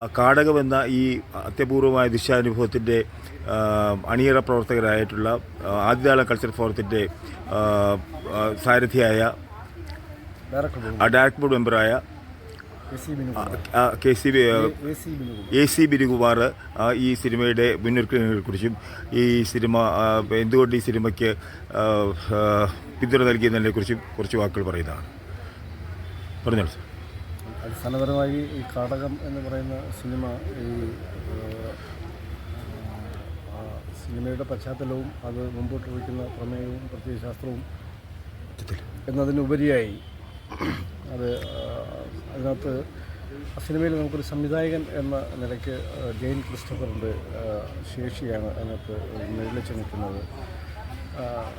കാടകമെന്ന ഈ അത്യപൂർവമായ ദൃശ്യാനുഭവത്തിൻ്റെ അണിയറ പ്രവർത്തകരായിട്ടുള്ള ആദിതാളം കൾച്ചർ ഫോറത്തിൻ്റെ സാരഥിയായ ഡയറക്ടർ ബോർഡ് മെമ്പറായ AC ബിനുകുമാർ ഈ സിനിമയുടെ മുന്നൊരുക്കങ്ങളെക്കുറിച്ചും ഈ സിനിമ എന്തുകൊണ്ട് ഈ സിനിമയ്ക്ക് പിന്തുണ നൽകിയതിനെക്കുറിച്ചും കുറച്ച് വാക്കുകൾ പറയുന്നതാണ്. പറഞ്ഞോളൂ സാർ. അടിസ്ഥാനപരമായി ഈ കാടകം എന്ന് പറയുന്ന സിനിമ ഈ സിനിമയുടെ പശ്ചാത്തലവും അത് മുമ്പോട്ട് വയ്ക്കുന്ന പ്രമേയവും പ്രത്യയശാസ്ത്രവും എന്നതിനുപരിയായി അത് അതിനകത്ത് സിനിമയിൽ നമുക്കൊരു സംവിധായകൻ എന്ന നിലയ്ക്ക് ജെയിൻ ക്രിസ്റ്റഫറിൻ്റെ ശേഷിയാണ് അതിനകത്ത് നിഴലിച്ച് നിൽക്കുന്നത്.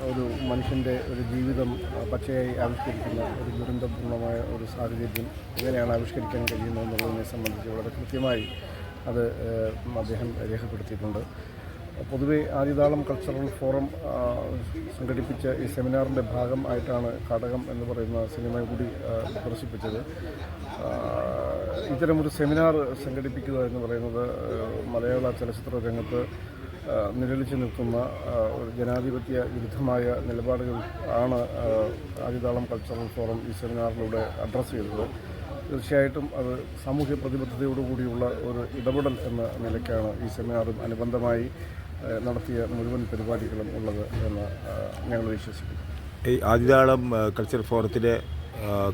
ഒരു മനുഷ്യൻ്റെ ഒരു ജീവിതം പച്ചയായി ആവിഷ്കരിക്കുന്ന ഒരു ദുരന്തപൂർണ്ണമായ ഒരു സാഹചര്യം എങ്ങനെയാണ് ആവിഷ്കരിക്കാൻ കഴിയുന്നതെന്നുള്ളതിനെ സംബന്ധിച്ച് വളരെ കൃത്യമായി അത് അദ്ദേഹം രേഖപ്പെടുത്തിയിട്ടുണ്ട്. പൊതുവെ ആദിതാളം കൾച്ചറൽ ഫോറം സംഘടിപ്പിച്ച ഈ സെമിനാറിൻ്റെ ഭാഗം ആയിട്ടാണ് കാടകം എന്ന് പറയുന്ന സിനിമ കൂടി പ്രദർശിപ്പിച്ചത്. ഇത്തരമൊരു സെമിനാർ സംഘടിപ്പിക്കുക എന്ന് പറയുന്നത് മലയാള ചലച്ചിത്ര രംഗത്ത് നിഴലിച്ചു നിൽക്കുന്ന ഒരു ജനാധിപത്യ വിരുദ്ധമായ നിലപാടുകൾ ആണ് ആദിതാളം കൾച്ചറൽ ഫോറം ഈ സെമിനാറിലൂടെ അഡ്രസ്സ് ചെയ്തത്. തീർച്ചയായിട്ടും അത് സാമൂഹ്യ പ്രതിബദ്ധതയോടുകൂടിയുള്ള ഒരു ഇടപെടൽ എന്ന നിലയ്ക്കാണ് ഈ സെമിനാറും അനുബന്ധമായി നടത്തിയ മുഴുവൻ പരിപാടികളും ഉള്ളത് എന്ന് ഞങ്ങൾ വിശ്വസിക്കുന്നു. ഈ ആദിതാളം കൾച്ചർ ഫോറത്തിലെ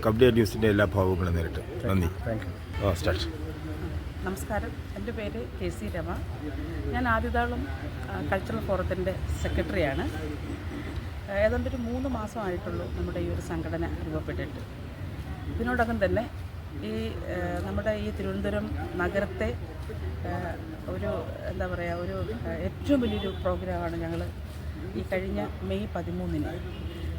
കവടിയ ന്യൂസിൻ്റെ എല്ലാ ഭാവങ്ങളും നേരിട്ട് നന്ദി. Thank you. സ്റ്റാർട്ട്. നമസ്കാരം, എൻ്റെ പേര് KC രമ. ഞാൻ ആദിതാളം കൾച്ചറൽ ഫോറത്തിൻ്റെ സെക്രട്ടറിയാണ്. ഏതാണ്ടൊരു 3 മാസമായിട്ടുള്ളൂ നമ്മുടെ ഈ ഒരു സംഘടന രൂപപ്പെട്ടിട്ട്. ഇതിനോടകം തന്നെ ഈ നമ്മുടെ ഈ തിരുവനന്തപുരം നഗരത്തെ ഒരു എന്താ പറയുക ഒരു ഏറ്റവും വലിയൊരു പ്രോഗ്രാമാണ് ഞങ്ങൾ ഈ കഴിഞ്ഞ മെയ് 13-ന്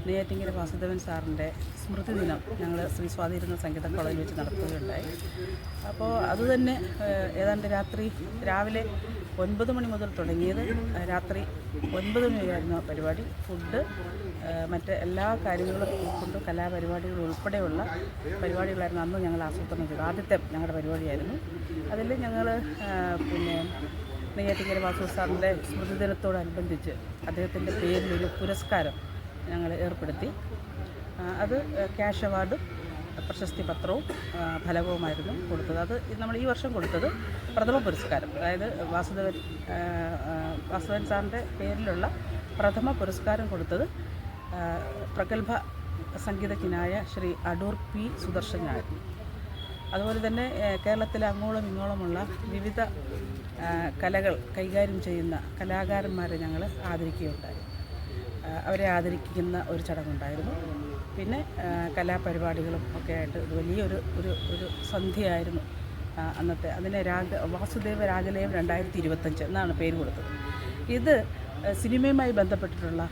നെയ്യാറ്റിൻകര വാസുദേവൻ സാറിൻ്റെ സ്മൃതി ദിനം ഞങ്ങൾ ശ്രീ സ്വാതിരുന്ന സംഗീത കോളേജിൽ വെച്ച് നടത്തുകയുണ്ടായി. അപ്പോൾ അതുതന്നെ ഏതാണ്ട് രാവിലെ 9 മണി മുതൽ തുടങ്ങിയത് രാത്രി 9 മണി വരെയായിരുന്നു പരിപാടി. ഫുഡ് മറ്റ് എല്ലാ കാര്യങ്ങളും ഉൾക്കൊണ്ട് കലാപരിപാടികൾ ഉൾപ്പെടെയുള്ള പരിപാടികളായിരുന്നു അന്ന് ഞങ്ങൾ ആസൂത്രണം ചെയ്തത്. ആദ്യത്തെ ഞങ്ങളുടെ പരിപാടിയായിരുന്നു. അതിൽ ഞങ്ങൾ നെയ്യാറ്റിൻകര വാസു സാറിൻ്റെ സ്മൃതി ദിനത്തോടനുബന്ധിച്ച് അദ്ദേഹത്തിൻ്റെ പേരിലൊരു പുരസ്കാരം ഞങ്ങൾ ഏർപ്പെടുത്തി. അത് ക്യാഷ് അവാർഡും പ്രശസ്തി പത്രവും ഫലകവുമായിരുന്നു കൊടുത്തത്. അത് നമ്മൾ ഈ വർഷം കൊടുത്തത് പ്രഥമ പുരസ്കാരം, അതായത് വാസുദേവൻ സാറിൻ്റെ പേരിലുള്ള പ്രഥമ പുരസ്കാരം കൊടുത്തത് പ്രഗത്ഭ സംഗീതജ്ഞനായ ശ്രീ അടൂർ P. സുദർശൻ നായർ. അതുപോലെ തന്നെ കേരളത്തിലെ അങ്ങോളം ഇങ്ങോളമുള്ള വിവിധ കലകൾ കൈകാര്യം ചെയ്യുന്ന കലാകാരന്മാരെ ഞങ്ങൾ ആദരിക്കുകയുണ്ടായി. അവരെ ആദരിക്കുന്ന ഒരു ചടങ്ങുണ്ടായിരുന്നു. പിന്നെ കലാപരിപാടികളും ഒക്കെ ആയിട്ട് വലിയൊരു ഒരു സന്ധ്യയായിരുന്നു അന്നത്തെ. അതിന് വാസുദേവ രാഗലയം 2025 എന്നാണ് പേര് കൊടുത്തത്. ഇത് സിനിമയുമായി ബന്ധപ്പെട്ടിട്ടുള്ള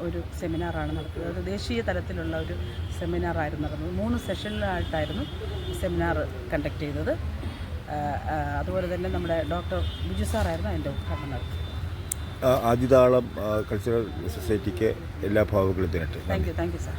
ഒരു സെമിനാറാണ് നടത്തുന്നത്. അത് ദേശീയ തലത്തിലുള്ള ഒരു സെമിനാറായിരുന്നു നടന്നത്. 3 സെഷനിലായിട്ടായിരുന്നു സെമിനാർ കണ്ടക്ട് ചെയ്തത്. അതുപോലെ തന്നെ നമ്മുടെ ഡോക്ടർ ബിജു സാറായിരുന്നു അതിൻ്റെ ഉദ്ഘാടനം നടത്തിയത്. ആദിതാളം കൾച്ചറൽ സൊസൈറ്റിക്ക് എല്ലാ ഭാവങ്ങളും തരട്ടെ. Thank you sir.